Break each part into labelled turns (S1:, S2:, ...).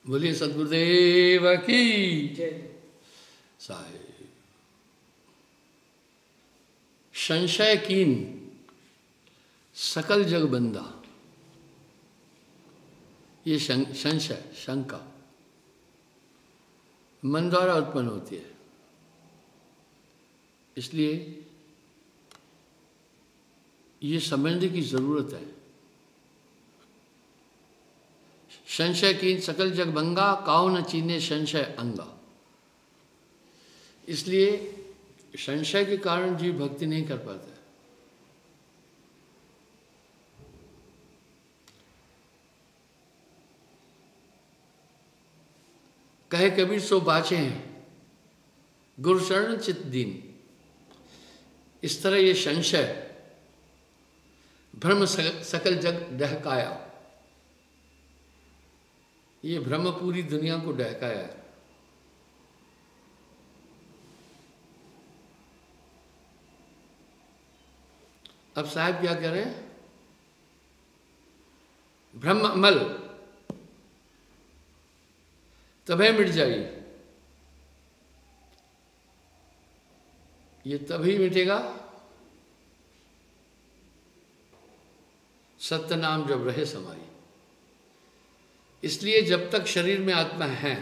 S1: बोलिए सद्गुरुदेव की साहेब। संशय कीन सकल जग बंदा, ये संशय शंका मन द्वारा उत्पन्न होती है। इसलिए ये समझने की जरूरत है। संशय कीन सकल जग बंगा, काऊ न चीने संशय अंगा। इसलिए संशय के कारण जीव भक्ति नहीं कर पाता है। कहे कबीर सो बाचे हैं गुरु शरण चित दीन। इस तरह ये संशय भ्रम सकल जग डहकाया, ये भ्रम पूरी दुनिया को डहकाया है। अब साहब क्या कह रहे हैं? ब्रह्म अमल तभी मिट जाएगी। ये तभी मिटेगा सत्य नाम जब रहे समाई। इसलिए जब तक शरीर में आत्मा है,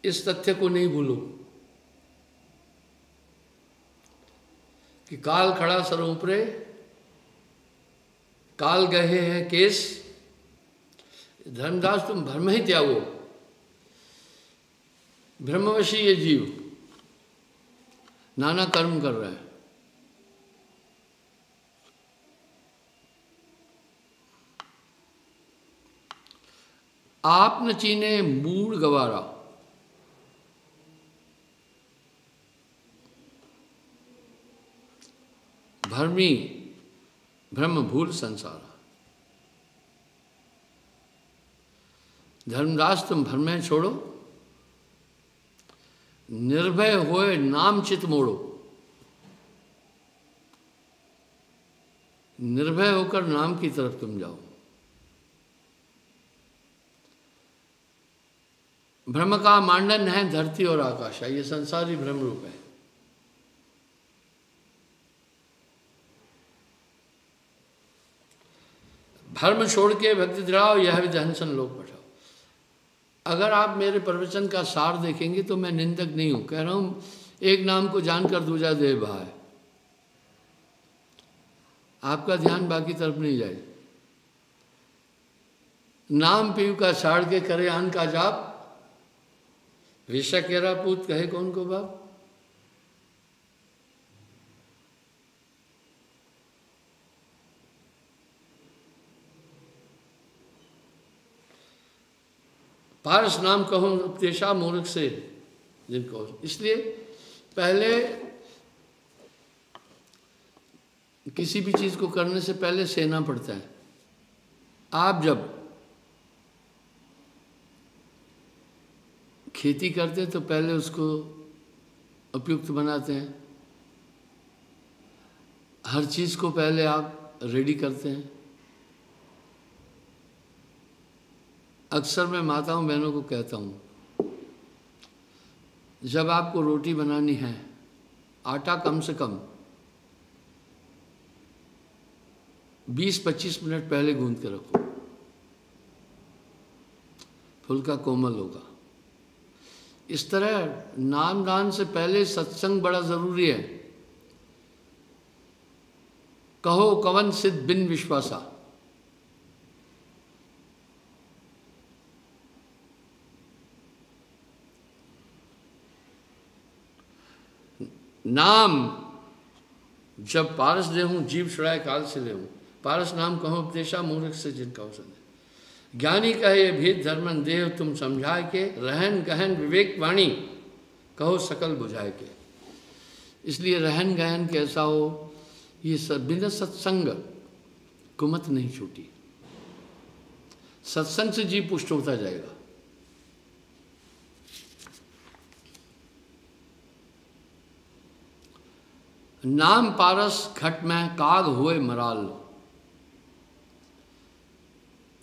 S1: इस तथ्य को नहीं भूलो कि काल खड़ा सर ऊपरे, काल गए हैं केस। धर्मदास तुम भ्रम ही त्यागो। ब्रह्मवशी ये जीव नाना कर्म कर रहे हैं। आप न चीने मूड गवारा, भ्रमी ब्रह्म भूल संसारा। धर्मदास तुम भ्रम छोड़ो, निर्भय होए नाम चित मोड़ो। निर्भय होकर नाम की तरफ तुम जाओ। भ्रम का मांडन है धरती और आकाश, ये संसारी भ्रम रूप है। भ्रम छोड़ के भक्ति दिलाओ, यह विधंसन लोक पठाओ। अगर आप मेरे प्रवचन का सार देखेंगे तो मैं निंदक नहीं हूं। कह रहा हूं एक नाम को जानकर दूजा दे भाई। आपका ध्यान बाकी तरफ नहीं जाए। नाम पीव का छाड़ के करे आन का जाप, विषय केरा पूत कहे कौन को बाप। पारस नाम कहो उपदेशा मूर्ख से जिनको। इसलिए पहले किसी भी चीज को करने से पहले सहना पड़ता है। आप जब खेती करते हैं तो पहले उसको उपयुक्त बनाते हैं। हर चीज को पहले आप रेडी करते हैं। अक्सर मैं माताओं बहनों को कहता हूँ, जब आपको रोटी बनानी है, आटा कम से कम 20-25 मिनट पहले गूंद के रखो, फुल्का कोमल होगा। इस तरह नाम दान से पहले सत्संग बड़ा जरूरी है। कहो कवन सिद्ध बिन विश्वासा। नाम जब पारस दे हूँ जीव छुड़ाए काल से ले हूँ। पारस नाम कहो उपदेशा मूर्ख से जिनका औसत है। ज्ञानी कहे भेद धर्मन देह तुम समझाए के, रहन गहन विवेक वाणी कहो सकल बुझाए के। इसलिए रहन गहन कैसा हो, ये सब बिना सत्संग कुमत नहीं छूटी। सत्संग से जीव पुष्ट होता जाएगा। नाम पारस घट में काग हुए मराल।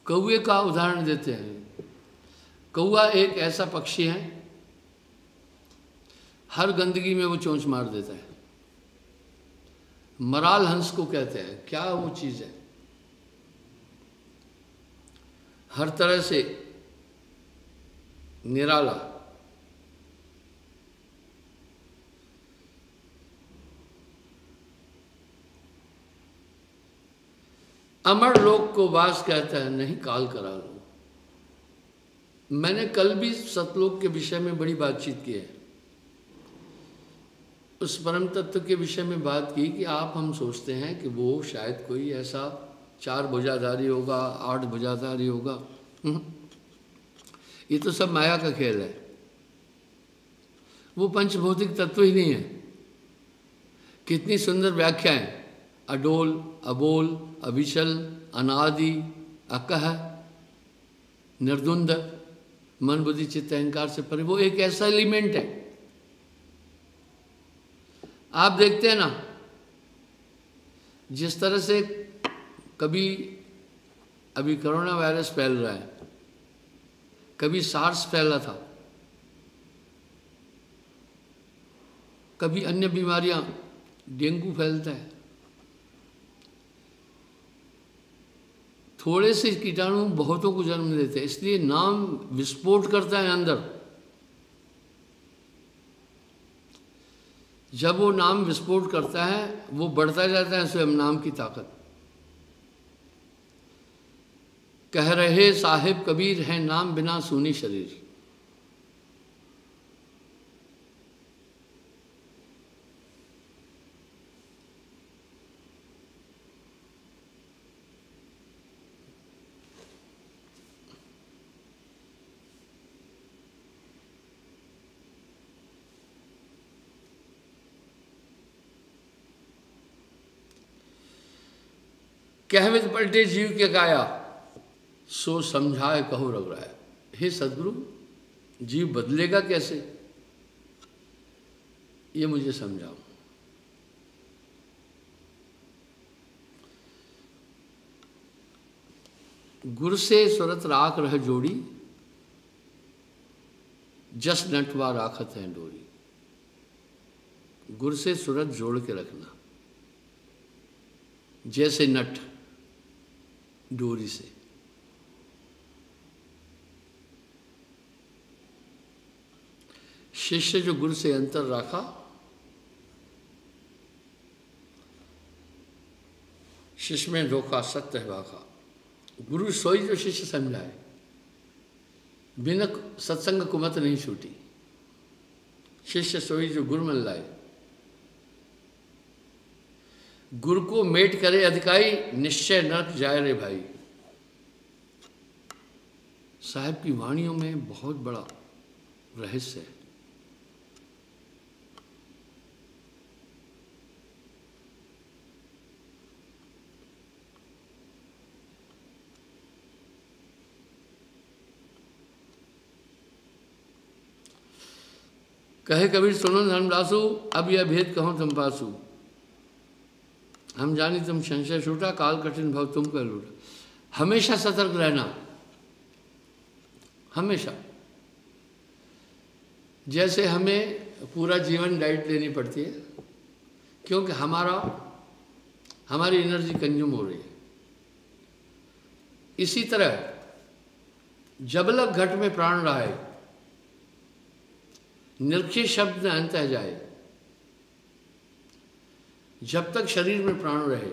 S1: कौए का उदाहरण देते हैं। कौआ एक ऐसा पक्षी है, हर गंदगी में वो चोंच मार देता है। मराल हंस को कहते हैं, क्या वो चीज़ है, हर तरह से निराला। अमर लोक को वास कहता है, नहीं काल करा लो। मैंने कल भी सतलोक के विषय में बड़ी बातचीत की है। उस परम तत्व के विषय में बात की कि आप हम सोचते हैं कि वो शायद कोई ऐसा 4 भुजाधारी होगा, 8 भुजाधारी होगा। ये तो सब माया का खेल है। वो पंचभौतिक तत्व ही नहीं है। कितनी सुंदर व्याख्याएं, अडोल, अबोल, अविचल, अनादि, अकह, निर्द्वंद, मन बुद्धि चित्त अहंकार से परे। वो एक ऐसा एलिमेंट है। आप देखते हैं ना, जिस तरह से कभी अभी कोरोना वायरस फैल रहा है, कभी सार्स फैला था, कभी अन्य बीमारियां, डेंगू फैलता है। थोड़े से कीटाणु बहुतों को जन्म देते हैं, इसलिए नाम विस्फोट करता है अंदर। जब वो नाम विस्फोट करता है, वो बढ़ता जाता है स्वयं नाम की ताकत। कह रहे साहिब कबीर है नाम बिना सूनी शरीर। कहवित पलटे जीव के काया, सो समझाए कहो रघुराया। हे सदगुरु, जीव बदलेगा कैसे, ये मुझे समझाओ। गुर से सुरत राख रह जोड़ी, जस नटवा राखत है डोरी। गुर से सुरत जोड़ के रखना, जैसे नट डोरी से। शिष्य जो गुरु से अंतर रखा, शिष्य में धोखा सत्य है वाखा। गुरु सोई जो शिष्य समझाए, बिना सत्संग कुमत नहीं छूटी। शिष्य सोई जो गुरु मन लाए, गुरु को मेट करे अधिकाई, निश्चय नरक जाए रे भाई। साहब की वाणियों में बहुत बड़ा रहस्य है। कहे कबीर सुनो धर्मदासु, अब यह भेद कहो तुम पासु। हम जानी तुम संशय छूटा, काल कठिन भव तुम कर लूटा। हमेशा सतर्क रहना, हमेशा। जैसे हमें पूरा जीवन डाइट लेनी पड़ती है, क्योंकि हमारी एनर्जी कंज्यूम हो रही है। इसी तरह जब लग घट में प्राण रहे, निर्क्षय शब्द न अंत जाए। जब तक शरीर में प्राण रहे,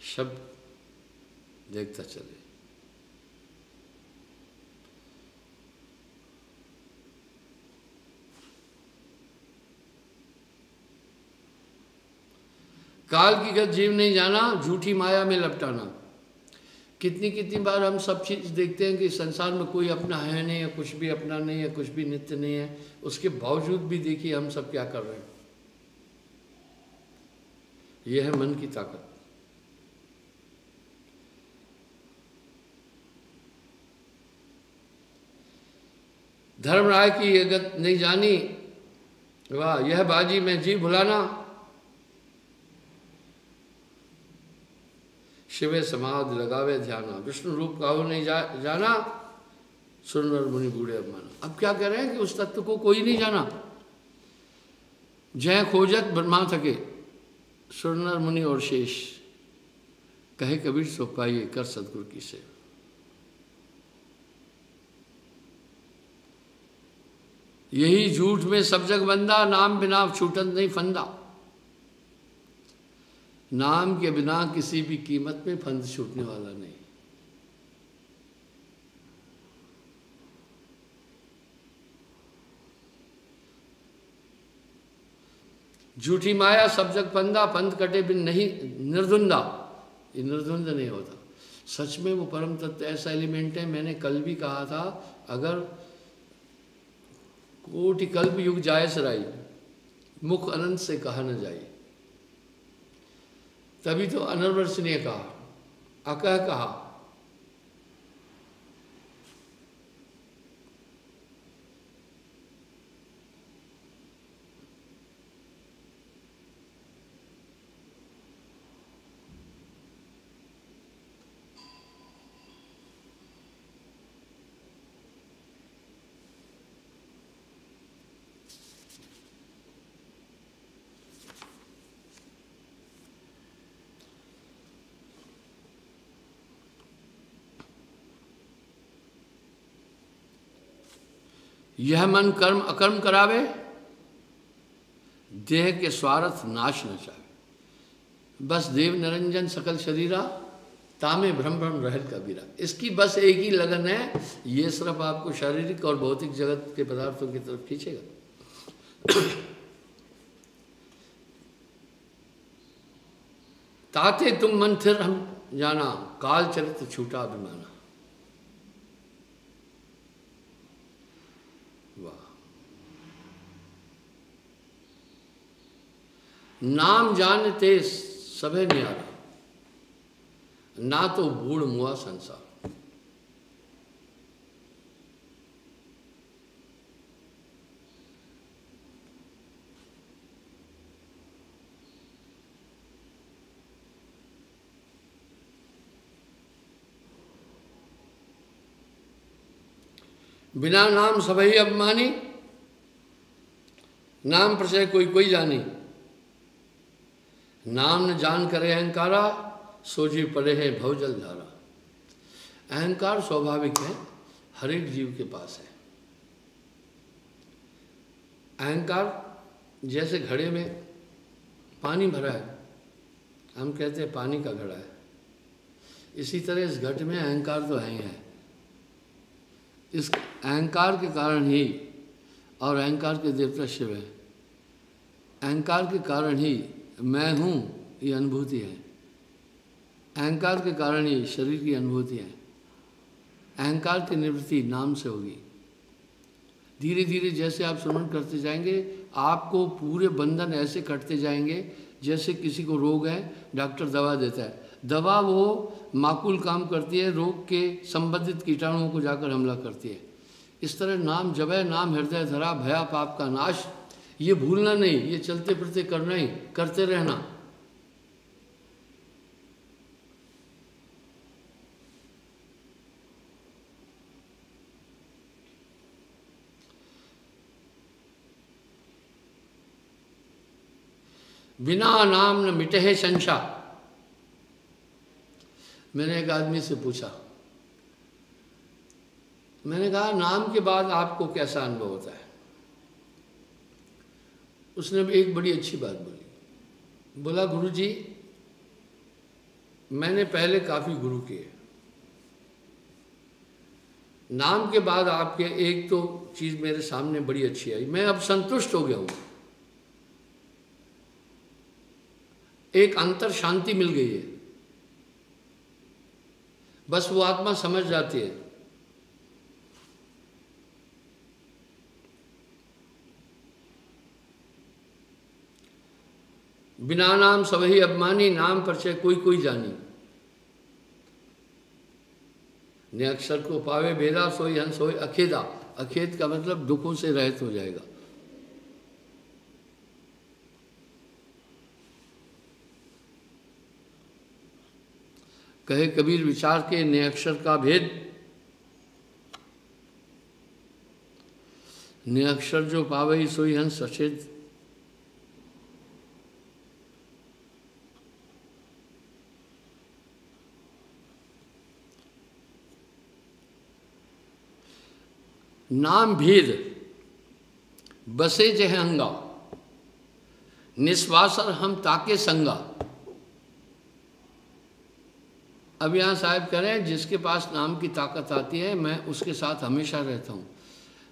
S1: शब्द देखता चले। काल की गत जीव नहीं जाना, झूठी माया में लपटाना। कितनी कितनी बार हम सब चीज़ देखते हैं कि संसार में कोई अपना है नहीं, या कुछ भी अपना नहीं है, कुछ भी नित्य नहीं है। उसके बावजूद भी देखिए हम सब क्या कर रहे हैं। यह है मन की ताकत। धर्मराय की यह गत नहीं जानी, वाह यह बाजी में जी भुलाना। शिवे समाधि लगावे ध्याना, विष्णु रूप काहू नहीं जाना, सुर नर मुनि बूढ़े अब माना। अब क्या कह रहे हैं कि उस तत्व को कोई नहीं जाना, जय खोजत ब्रह्मा थके, सुर नर मुनि और शेष, कहे कबीर सो पाइए कर सदगुरु की सेवा। यही झूठ में सब जग बंदा, नाम बिना छूटत नहीं फंदा। नाम के बिना किसी भी कीमत में फंद छूटने वाला नहीं। झूठी माया सब जग फंदा, फंद कटे बिन नहीं निर्धुंदा। ये निर्धुंद नहीं होता। सच में वो परम तत्व ऐसा एलिमेंट है, मैंने कल भी कहा था, अगर कोटि कल्प युग जाए सराई, मुख अनंत से कहा न जाए। तभी तो अनर्वश ने कहा, अकह कहा। यह मन कर्म अकर्म करावे, देह के स्वार्थ नाश न चाहे। बस देव निरंजन सकल शरीरा, तामे भ्रम भ्रम रहल कबीरा। इसकी बस एक ही लगन है, ये सिर्फ आपको शारीरिक और भौतिक जगत के पदार्थों की तरफ खींचेगा। ताते तुम मन थिर हम जाना, काल चरित्र छूटा अभिमाना। नाम जानते सभे न्यारा, ना तो बूढ़ मुआ संसार। बिना नाम सभई अभिमानी, नाम प्रचय कोई कोई जानी। नाम न जान करे अहंकारा, सोझी पड़े है भवजल धारा। अहंकार स्वाभाविक है, हर एक जीव के पास है। अहंकार जैसे घड़े में पानी भरा है, हम कहते हैं पानी का घड़ा है, इसी तरह इस घट में अहंकार तो है ही है। इस अहंकार के कारण ही, और अहंकार के देवता शिव है, अहंकार के कारण ही मैं हूँ ये अनुभूति है। अहंकार के कारण ही शरीर की अनुभूति है। अहंकार की निवृत्ति नाम से होगी। धीरे धीरे जैसे आप श्रवण करते जाएंगे, आपको पूरे बंधन ऐसे कटते जाएंगे जैसे किसी को रोग है, डॉक्टर दवा देता है। दवा वो माकूल काम करती है, रोग के संबंधित कीटाणुओं को जाकर हमला करती है। इस तरह नाम जबै नाम हृदय धरा, भया पाप का नाश। ये भूलना नहीं, ये चलते फिरते करना ही, करते रहना। बिना नाम न मिटे है संशा। मैंने एक आदमी से पूछा, मैंने कहा नाम के बाद आपको कैसा अनुभव होता है? उसने एक बड़ी अच्छी बात बोली। बोला, गुरुजी मैंने पहले काफ़ी गुरु किए, नाम के बाद आपके एक तो चीज़ मेरे सामने बड़ी अच्छी आई, मैं अब संतुष्ट हो गया हूँ। एक अंतर शांति मिल गई है, बस वो आत्मा समझ जाती है। बिना नाम सबही अभिमानी, नाम परिचय कोई कोई जानी। ने अक्षर को पावे भेदा, सोई हंस सोई अखेदा। अखेद का मतलब दुखों से रहित हो जाएगा। कहे कबीर विचार के ने अक्षर का भेद, ने अक्षर जो पावई सोई हंस सचेत। नाम भेद बसे जह अंगा, निस्वासर हम ताके संगा। अब यहाँ साहब कह रहे हैं जिसके पास नाम की ताकत आती है मैं उसके साथ हमेशा रहता हूँ।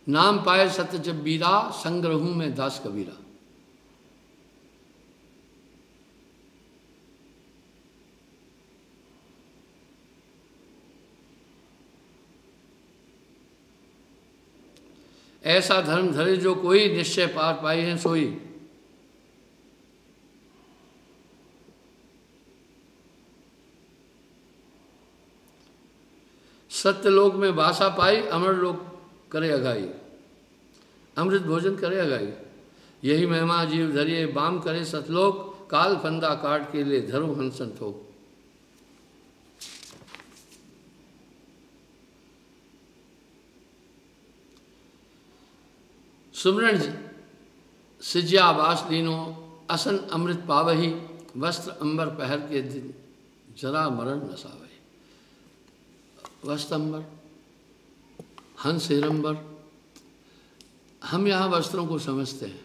S1: नाम पाए सत्य जब बीरा, संग रहूं मैं दास कबीरा। ऐसा धर्म धरे जो कोई, निश्चय पार पाए हैं सोई। सत्यलोक में वासा पाई, अमर लोक करे अगाई। अमृत भोजन करे अगाई। यही महिमा जीव धरिए, बाम करे सतलोक। काल फंदा काट के लिए धरो हंसन थोक। सुमरण सिज्या वास लीनो, असन अमृत पावही। वस्त्र अंबर पहर के दिन, जरा मरण नसावही। वस्त्र अंबर, हंस हिरंबर, हम यहाँ वस्त्रों को समझते हैं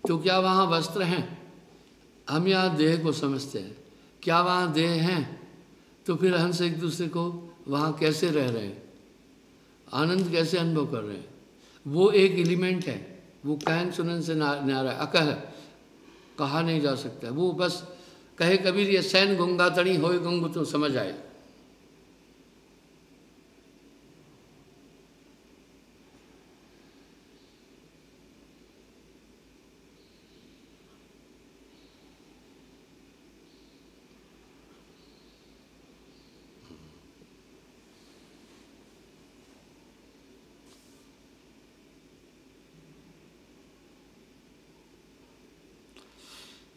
S1: तो क्या वहाँ वस्त्र हैं? हम यहाँ देह को समझते हैं, क्या वहाँ देह हैं? तो फिर हंस एक दूसरे को वहाँ कैसे रह रहे हैं, आनंद कैसे अनुभव कर रहे हैं? वो एक एलिमेंट है, वो कहन सुनन से न्यारा अकह कहा नहीं जा सकता। वो बस कहे कबीर ये सैन गुंगा तड़ी होए गंगु तो समझ आए।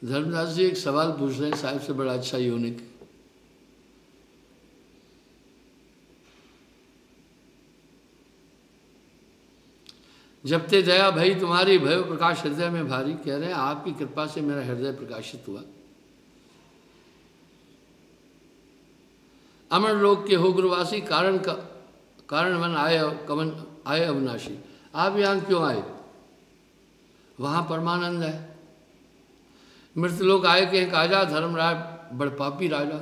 S1: धर्मदास जी एक सवाल पूछ रहे हैं साहब से, बड़ा अच्छा यूनिक। जब ते दया भई तुम्हारी, भयो प्रकाश हृदय में भारी। कह रहे हैं आपकी कृपा से मेरा हृदय प्रकाशित हुआ। अमर लोक के हो गुरुवासी, कारण मन आए कमन आए अविनाशी। आप यहाँ क्यों आए? वहाँ परमानंद है। मृत लोग आए के काजा, धर्मराय बड़ पापी राजा,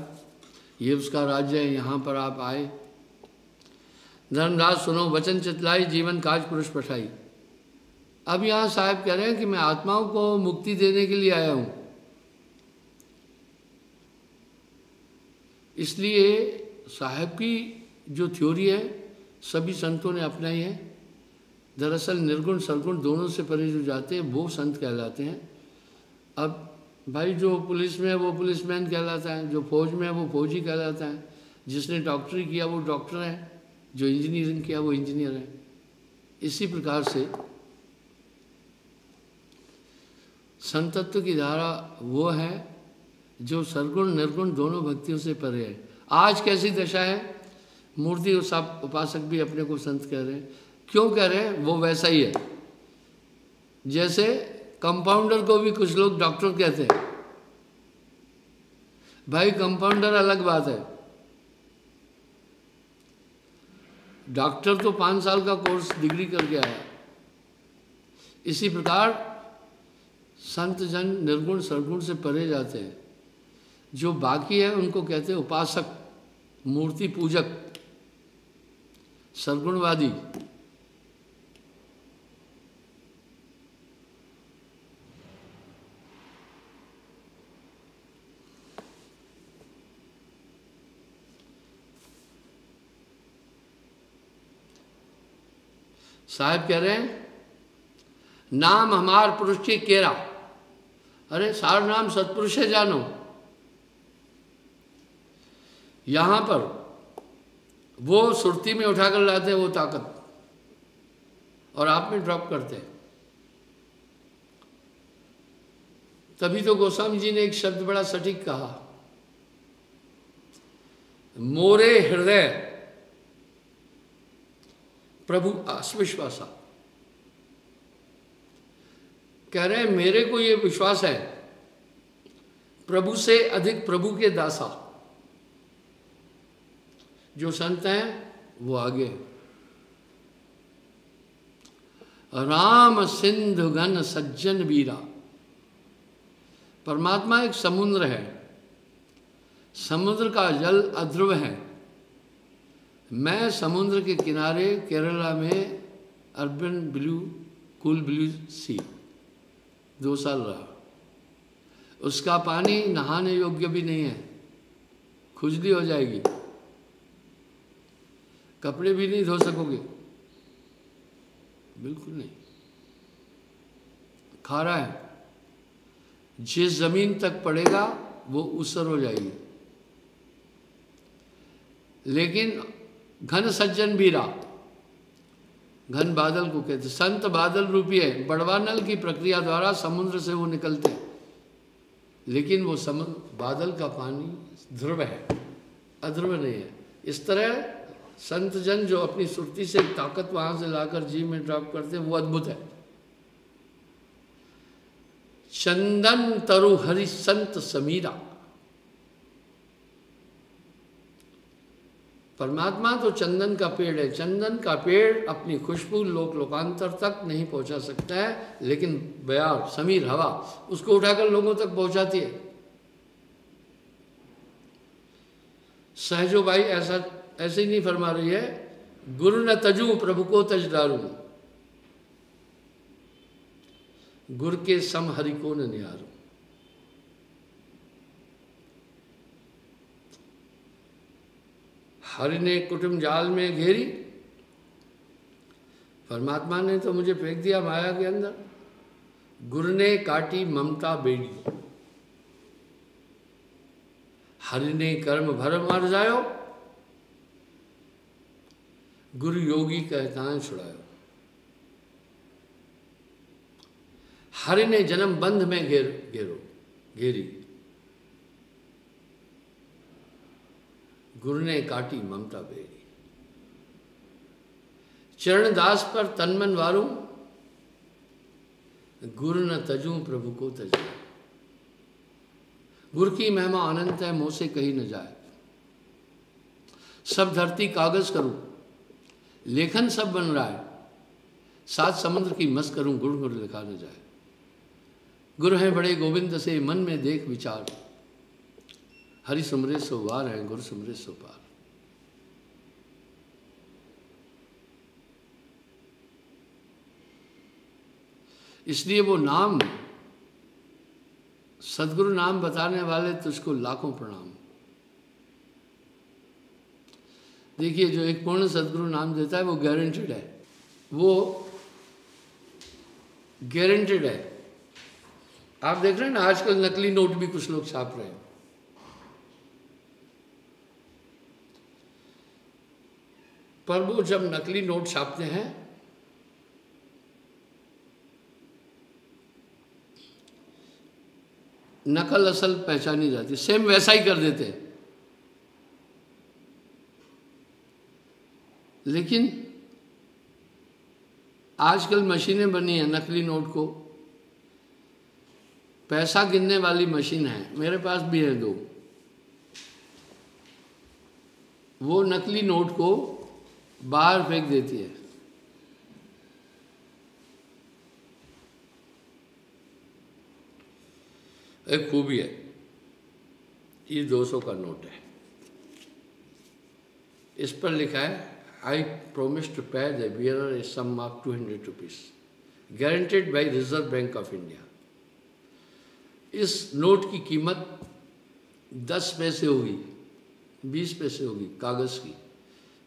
S1: ये उसका राज्य है, यहाँ पर आप आए। धर्मराज सुनो वचन चितलाई, जीवन काज पुरुष पठाई। अब यहाँ साहब कह रहे हैं कि मैं आत्माओं को मुक्ति देने के लिए आया हूँ, इसलिए साहब की जो थ्योरी है सभी संतों ने अपनाई है। दरअसल निर्गुण सरगुण दोनों से परे जो जाते हैं वो संत कहलाते हैं। अब भाई जो पुलिस में है वो पुलिसमैन कहलाता है, जो फौज में है वो फौजी कहलाता है, जिसने डॉक्टरी किया वो डॉक्टर है, जो इंजीनियरिंग किया वो इंजीनियर है। इसी प्रकार से संतत्व की धारा वो है जो सरगुण निर्गुण दोनों भक्तियों से परे है। आज कैसी दशा है? मूर्ति उपासक भी अपने को संत कह रहे हैं। क्यों कह रहे हैं? वो वैसा ही है जैसे कंपाउंडर को भी कुछ लोग डॉक्टर कहते हैं। भाई कंपाउंडर अलग बात है, डॉक्टर तो 5 साल का कोर्स डिग्री करके आया। इसी प्रकार संत जन निर्गुण सरगुण से परे जाते हैं। जो बाकी है उनको कहते हैं उपासक, मूर्ति पूजक, सरगुणवादी। साहब कह रहे हैं नाम हमार पुरुष की केरा। अरे सार नाम सत्पुरुष है जानो। यहां पर वो सुरती में उठाकर लाते हैं वो ताकत और आप में ड्रॉप करते हैं। तभी तो गोस्वामी जी ने एक शब्द बड़ा सटीक कहा, मोरे हृदय प्रभु आत्मविश्वासा, कह रहे हैं मेरे को ये विश्वास है प्रभु से अधिक प्रभु के दासा। जो संत हैं वो आगे, राम सिंधु घन सज्जन वीरा। परमात्मा एक समुद्र है, समुद्र का जल अध्रुव है। मैं समुद्र के किनारे केरला में अर्बन ब्लू कूल ब्लू सी 2 साल रहा। उसका पानी नहाने योग्य भी नहीं है, खुजली हो जाएगी, कपड़े भी नहीं धो सकोगे, बिल्कुल नहीं, खारा है। जिस जमीन तक पड़ेगा वो ऊसर हो जाएगी। लेकिन घन सज्जन बीरा, घन बादल को कहते, संत बादल रूपी है। बड़वानल की प्रक्रिया द्वारा समुद्र से वो निकलते हैं, लेकिन वो समुद्र बादल का पानी ध्रुव है, अध्रुव नहीं है। इस तरह संत जन जो अपनी सुरती से ताकत वहां से लाकर जी में ड्रॉप करते हैं, वो अद्भुत है। चंदन तरु हरि संत समीरा, परमात्मा तो चंदन का पेड़ है। चंदन का पेड़ अपनी खुशबू लोक लोकांतर तक नहीं पहुंचा सकता है, लेकिन बयार समीर हवा उसको उठाकर लोगों तक पहुंचाती है। सहजो भाई ऐसे ही नहीं फरमा रही है, गुरु न तजू प्रभु को तज डारू, गुर के सम हरि को न निहारू। हरि ने कुटुंब जाल में घेरी, परमात्मा ने तो मुझे फेंक दिया माया के अंदर। गुरु ने काटी ममता बेड़ी, हरि ने कर्म भर मर जायो, गुरु योगी कहता छुड़ायो। हरि ने जन्म बंध में घेरी, गुरु ने काटी ममता बेड़ी। चरण दास पर तनमन वारू, गुरु न तजू प्रभु को तजू। गुरु की महिमा अनंत है, मुंह से कही न जाए। सब धरती कागज करूं, लेखन सब बन रहा है, 7 समुद्र की मस्त करूं, गुड़ गुड़ लिखा न जाए। गुरु हैं बड़े गोविंद से मन में देख विचार, हरि सुमरे सो वार है, गुरु सुमरे सो पार। इसलिए वो नाम, सदगुरु नाम बताने वाले तुझको लाखों प्रणाम। देखिए, जो एक पूर्ण सदगुरु नाम देता है वो गारंटेड है, वो गारंटेड है। आप देख रहे हैं ना, आजकल नकली नोट भी कुछ लोग छाप रहे हैं। पर वो जब नकली नोट छापते हैं नकल असल पहचानी जाती, सेम वैसा ही कर देते हैं। लेकिन आजकल मशीनें बनी हैं नकली नोट को पैसा गिनने वाली मशीन है, मेरे पास भी है 2। वो नकली नोट को बाहर फेंक देती है। एक खूबी है, ये 200 का नोट है, इस पर लिखा है I promise to pay the bearer a sum of 200 rupees guaranteed by Reserve Bank of India. इस नोट की कीमत 10 पैसे होगी, 20 पैसे होगी कागज की,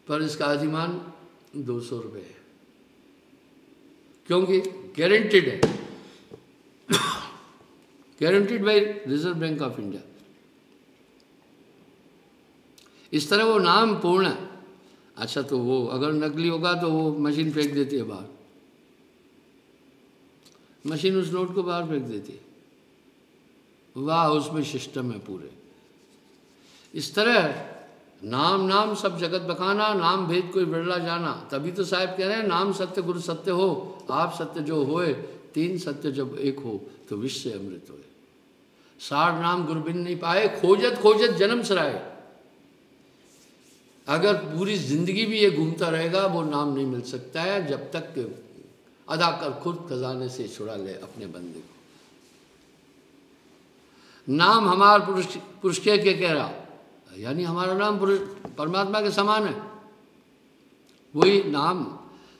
S1: पर इसका अधिमान 200 रुपये है, क्योंकि गारंटेड है, guaranteed by Reserve Bank of India. इस तरह वो नाम पूर्ण है। अच्छा, तो वो अगर नकली होगा तो वो मशीन फेंक देती है बाहर, मशीन उस नोट को बाहर फेंक देती है। वाह, उसमें सिस्टम है पूरे। इस तरह नाम नाम सब जगत बखाना, नाम भेद कोई बिरला जाना। तभी तो साहब कह रहे हैं नाम सत्य गुरु सत्य हो, आप सत्य जो होए, तीन सत्य जब एक हो तो विश्व से अमृत होए। सार नाम गुरबिन नहीं पाए, खोजत खोजत जन्म सराय। अगर पूरी जिंदगी भी ये घूमता रहेगा वो नाम नहीं मिल सकता है, जब तक कि अदा कर खुद खजाने से छुड़ा ले अपने बंदे को। नाम हमार पुरुष के कह रहा, यानी हमारा नाम पुरुष परमात्मा के समान है। वही नाम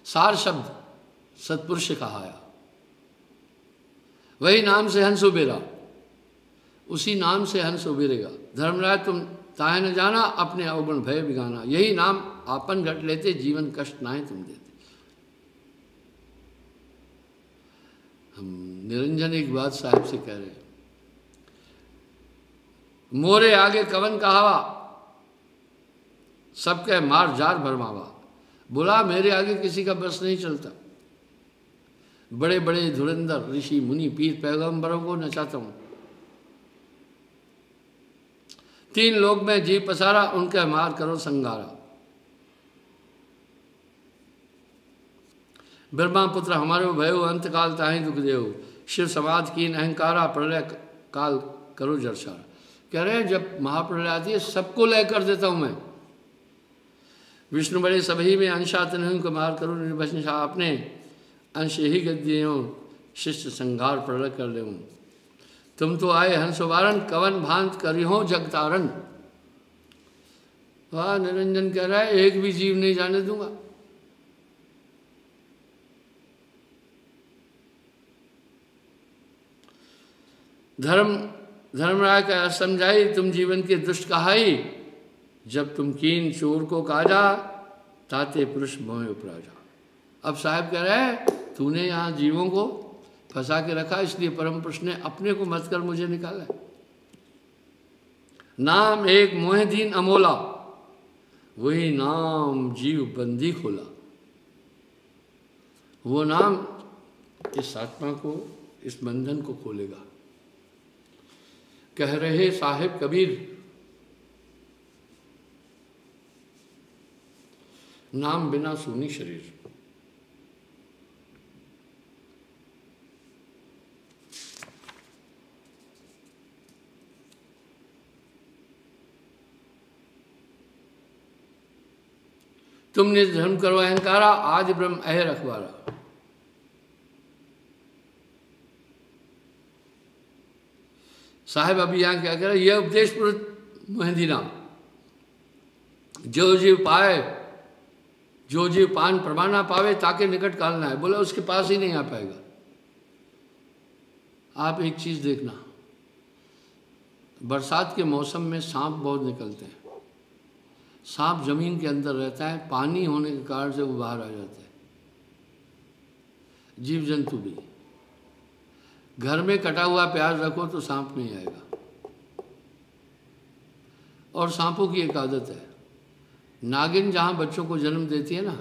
S1: सार शब्द सत्पुरुष कहा है, वही नाम से हंस उबेरा, उसी नाम से हंस उबेरेगा। धर्मराज तुम ताहे न जाना, अपने अवगुण भय बिगाना। यही नाम आपन घट लेते, जीवन कष्ट नाहे तुम देते। हम निरंजन एक बात साहब से कह रहे हैं, मोरे आगे कवन कहावा, सबके मार जार भरमावा। बोला मेरे आगे किसी का बस नहीं चलता। बड़े बड़े धुरंधर ऋषि मुनि पीर पैगंबरों को नचाता हूं। तीन लोग में जीव पसारा, उनका मार करो संगारा। ब्रह्मा पुत्र हमारे भयो, अंत काल ताहि दुख देव। शिव समाज कीन अहंकारा, प्रलय काल करो जरसार। कह रहे हैं जब महाप्रलय आती है सबको लय कर देता हूं मैं। विष्णु बड़े सभी में अंशातन को मार करो निर्वशा। अपने अंश यही गद्य शिष्य संघार प्रलय कर ले। तुम तो आए हंसवारण, कवन भांत करिहो जगतारण। वाह, निरंजन कह रहा है एक भी जीव नहीं जाने दूंगा। धर्मराय का समझाई, तुम जीवन के दुष्ट कहाई। जब तुम कीन चोर को काजा, ताते पुरुष मोह उपराजा। अब साहब कह रहे हैं तूने यहाँ जीवों को फंसा के रखा, इसलिए परम पुरुष ने अपने को मत कर मुझे निकाला। नाम एक मोह दीन अमोला, वही नाम जीव बंदी खोला। वो नाम इस आत्मा को, इस बंधन को खोलेगा। कह रहे साहिब कबीर, नाम बिना सूनी शरीर। तुमने धर्म करो अहंकारा, आज ब्रह्म अह रखवारा। साहेब अभी यहाँ क्या कह रहे, यह उपदेश पुरुष मोहिंदीना। जो जीव पाए, जो जीव पान प्रमाणा पावे, ताके निकट काल ना है। बोला उसके पास ही नहीं आ पाएगा। आप एक चीज देखना, बरसात के मौसम में सांप बहुत निकलते हैं। सांप जमीन के अंदर रहता है, पानी होने के कारण से वो बाहर आ जाता है। जीव जंतु भी। घर में कटा हुआ प्याज रखो तो सांप नहीं आएगा। और सांपों की एक आदत है, नागिन जहाँ बच्चों को जन्म देती है ना,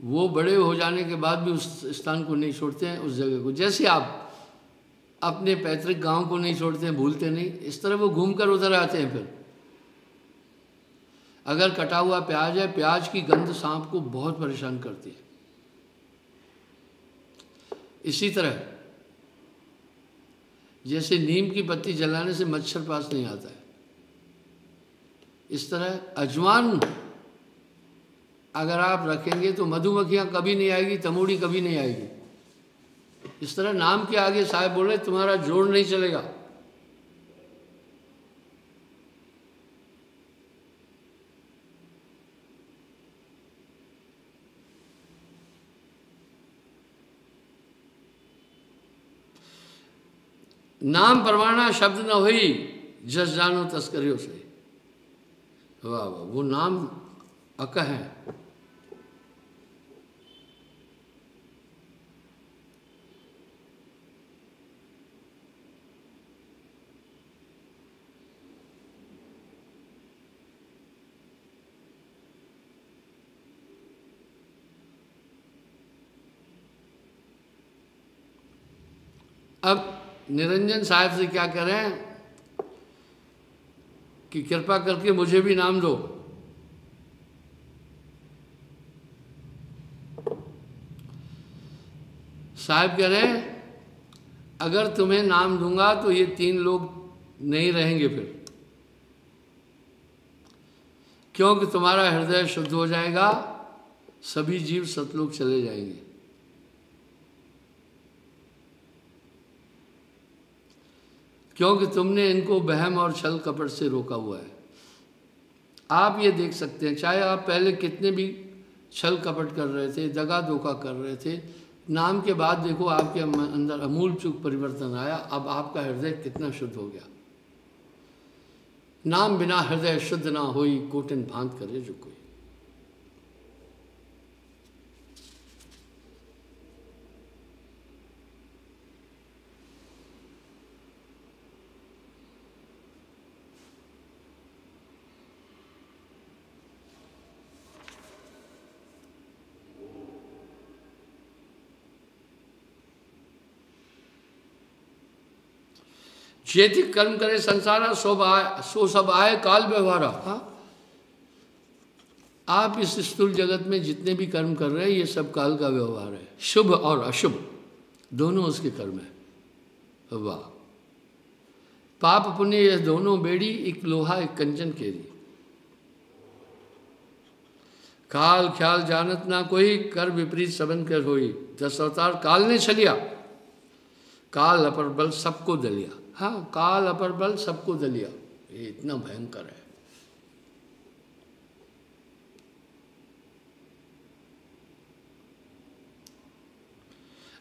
S1: वो बड़े हो जाने के बाद भी उस स्थान को नहीं छोड़ते हैं, उस जगह को। जैसे आप अपने पैतृक गांव को नहीं छोड़ते हैं, भूलते नहीं, इस तरह वो घूम कर उधर आते हैं। फिर अगर कटा हुआ प्याज है, प्याज की गंध सांप को बहुत परेशान करती है। इसी तरह जैसे नीम की पत्ती जलाने से मच्छर पास नहीं आता है, इस तरह अजवान अगर आप रखेंगे तो मधुमक्खियां कभी नहीं आएगी, तमोड़ी कभी नहीं आएगी। इस तरह नाम के आगे साहब बोले तुम्हारा जोड़ नहीं चलेगा। नाम परवाना शब्द न हुई, जस जानो तस्करियों से। वाह वाह, वो नाम अक है। अब निरंजन साहब से क्या कह रहे हैं, कि कृपा करके मुझे भी नाम दो। साहब कह रहे हैं अगर तुम्हें नाम दूंगा तो ये 3 लोग नहीं रहेंगे फिर, क्योंकि तुम्हारा हृदय शुद्ध हो जाएगा, सभी जीव सतलोक चले जाएंगे। क्योंकि तुमने इनको वहम और छल कपट से रोका हुआ है। आप ये देख सकते हैं, चाहे आप पहले कितने भी छल कपट कर रहे थे, दगा धोखा कर रहे थे, नाम के बाद देखो आपके अंदर अमूल चूक परिवर्तन आया। अब आपका हृदय कितना शुद्ध हो गया। नाम बिना हृदय शुद्ध ना होई, कोटिन भांत करे जो कोई। जेति कर्म करे संसारा सो सब आए काल व्यवहारा। हाँ, आप इस स्थूल जगत में जितने भी कर्म कर रहे हैं ये सब काल का व्यवहार है। शुभ और अशुभ दोनों उसके कर्म है। वाह, पाप पुण्य यह दोनों बेड़ी, एक लोहा एक कंचन केरी। काल ख्याल जानत ना कोई, कर विपरीत सबन कर होई। 10 अवतार काल ने छलिया, काल अपर बल सबको दलिया। हाँ, काल अपर बल सबको दलिया, ये इतना भयंकर है।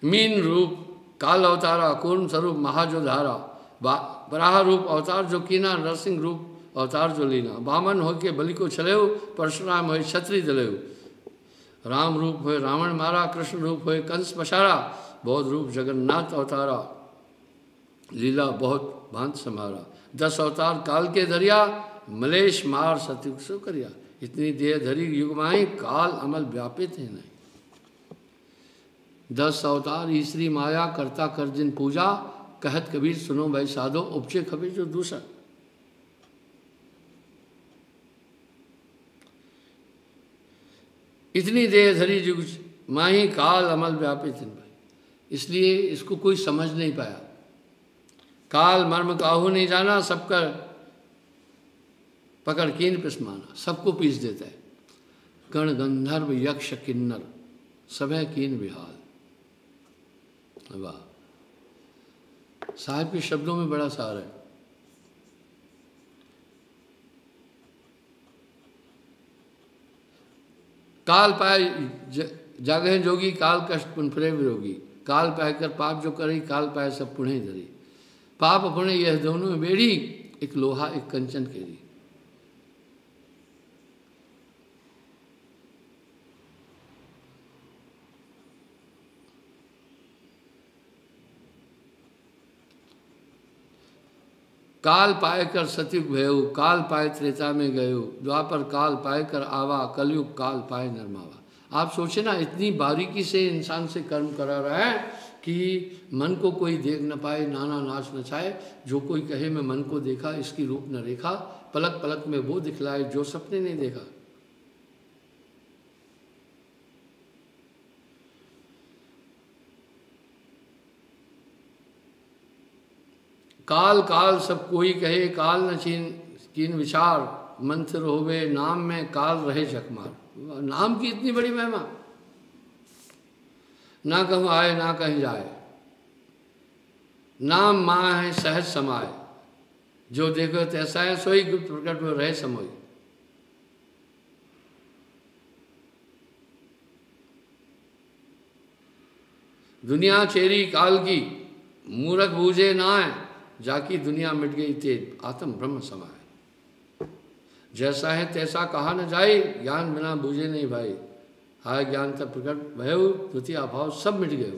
S1: मीन रूप काल अवतारा, कूर्म स्वरूप महाजोधारा। बराह रूप अवतार जो कीना, नरसिंह रूप अवतार जो लीना। बामन हो के बलि को छले, परशुराम हो छत्री दले। राम रूप हो रावण मारा, कृष्ण रूप हो कंस पछाड़ा। बौद्ध रूप जगन्नाथ अवतारा, लीला बहुत भांत समारा। 10 अवतार काल के दरिया, मलेश मार सतयुग सो करिया। इतनी देह धरी युग माही, काल अमल व्यापित है नहीं। 10 अवतार ईश्वरी माया, करता कर जिन पूजा। कहत कबीर सुनो भाई साधो, उपचे खबीर जो दूसरा। इतनी देह धरी युग माही, काल अमल व्यापित है भाई। इसलिए इसको कोई समझ नहीं पाया। काल मर्म काहू नहीं जाना, सबका पकड़ कीन पिसमाना, सबको पीस देता है। गण गंधर्व यक्ष किन्नर, सभय कीन विहाल। वाह, साहब के शब्दों में बड़ा सार है। काल पाए जागे जोगी, काल कष्ट पुन फिरे विरोगी। काल पाए कर पाप जो करी, काल पाए सब पुण्य धरी। पाप पुण्य यह दोनों बेड़ी, एक लोहा एक कंचन केरी। काल पाए कर सतयुग भयउ, काल पाए त्रेता में गयो। द्वापर काल पाए कर आवा, कलयुग काल पाए नरमावा। आप सोचे ना, इतनी बारीकी से इंसान से कर्म करा रहा है कि मन को कोई देख न पाए, नाना नाच नचाए। जो कोई कहे मैं मन को देखा, इसकी रूप न रेखा। पलक पलक में वो दिखलाए, जो सपने नहीं देखा। काल काल सब कोई कहे, काल न कीन विचार। मंत्र होवे नाम में, काल रहे झकमार। नाम की इतनी बड़ी महिमा, ना कहूँ आए ना कहीं जाए। नाम माँ है सहज समाए, जो देखो तैसा है सोई। गुप्त प्रकट में रहे समोई। दुनिया चेरी काल की, मूरख बूझे नाय। जाकी दुनिया मिट गई तेज, आत्म ब्रह्म समाए। जैसा है तैसा कहा न जाए, ज्ञान बिना बूझे नहीं भाई। हाय ज्ञान तब प्रकट भयो, द्वितीय अभाव सब मिट गए।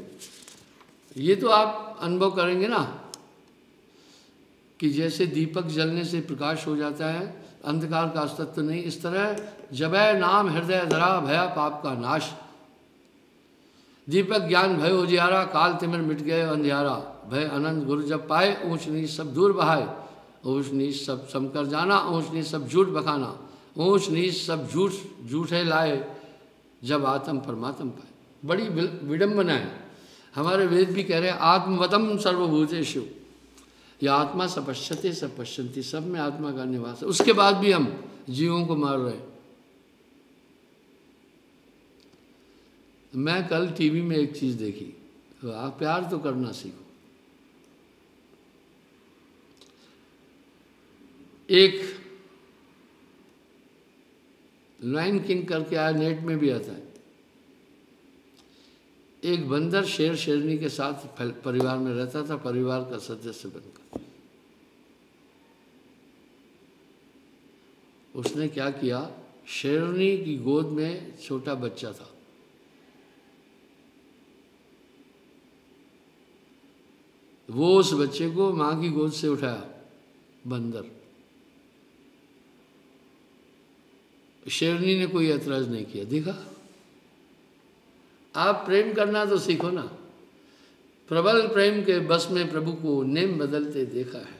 S1: ये तो आप अनुभव करेंगे ना, कि जैसे दीपक जलने से प्रकाश हो जाता है, अंधकार का अस्तित्व नहीं। इस तरह जबै नाम हृदय धरा, भया पाप का नाश। दीपक ज्ञान भय उजियारा, काल तिमिर मिट गए अंधियारा। भय अनंत गुरु जब पाए, ऊंच नीच सब दूर बहाए। ऊंच नीच सब समकर जाना, ऊंच नीच सब झूठ बखाना, ऊंच नीच सब झूठे लाए, जब आत्म परमात्म पाए। बड़ी विडंबना है। हमारे वेद भी कह रहे हैं आत्मवतम सर्वभूतेषु, यह आत्मा सब पश्यते सब पश्यंती, सब में आत्मा का निवास है। उसके बाद भी हम जीवों को मार रहे हैं। मैं कल टीवी में एक चीज देखी, तो आप प्यार तो करना सीखो। एक लायन किंग करके आया, नेट में भी आता है। एक बंदर शेर शेरनी के साथ परिवार में रहता था, परिवार का सदस्य बनकर। उसने क्या किया, शेरनी की गोद में छोटा बच्चा था, वो उस बच्चे को मां की गोद से उठाया, बंदर। शेरनी ने कोई ऐतराज नहीं किया। देखा, आप प्रेम करना तो सीखो ना। प्रबल प्रेम के बस में प्रभु को नेम बदलते देखा है।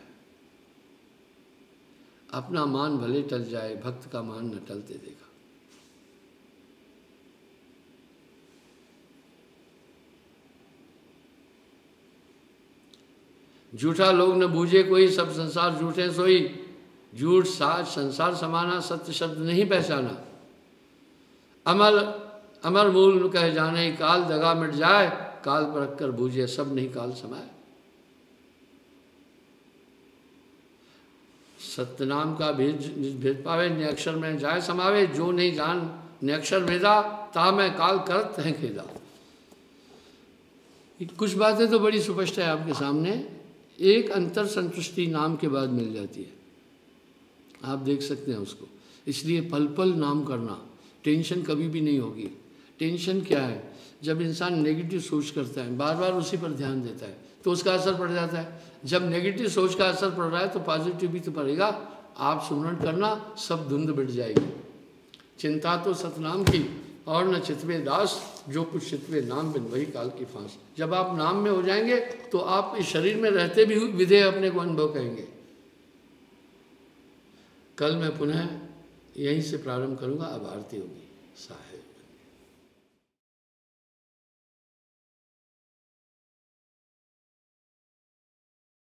S1: अपना मान भले टल जाए, भक्त का मान न टलते देखा। झूठा लोग न बूझे कोई, सब संसार झूठे सोई। झूठ साच संसार समाना, सत्य शब्द नहीं पहचाना। अमर मूल कह जाने, काल दगा मिट जाए, काल परख कर बूझे, सब नहीं काल समाए। सत्य नाम का भेद पावे, निअक्षर में जाए समावे। जो नहीं जान निअक्षर भेदा, ता मैं काल करत है खेदा। कुछ बातें तो बड़ी स्पष्ट है आपके सामने। एक अंतर संतुष्टि नाम के बाद मिल जाती है, आप देख सकते हैं उसको। इसलिए पल पल नाम करना, टेंशन कभी भी नहीं होगी। टेंशन क्या है, जब इंसान नेगेटिव सोच करता है, बार बार उसी पर ध्यान देता है, तो उसका असर पड़ जाता है। जब नेगेटिव सोच का असर पड़ रहा है तो पॉजिटिव भी तो पड़ेगा। आप सुमरण करना, सब धुंध मिट जाएगी। चिंता तो सतनाम की, और न चितवे दास, जो कुछ चितवे नाम बिन वही काल की फांस। जब आप नाम में हो जाएंगे तो आप इस शरीर में रहते भी विधेय अपने को अनुभव करेंगे। कल मैं पुनः यहीं से प्रारंभ करूंगा। अब आरती होगी। साहेब।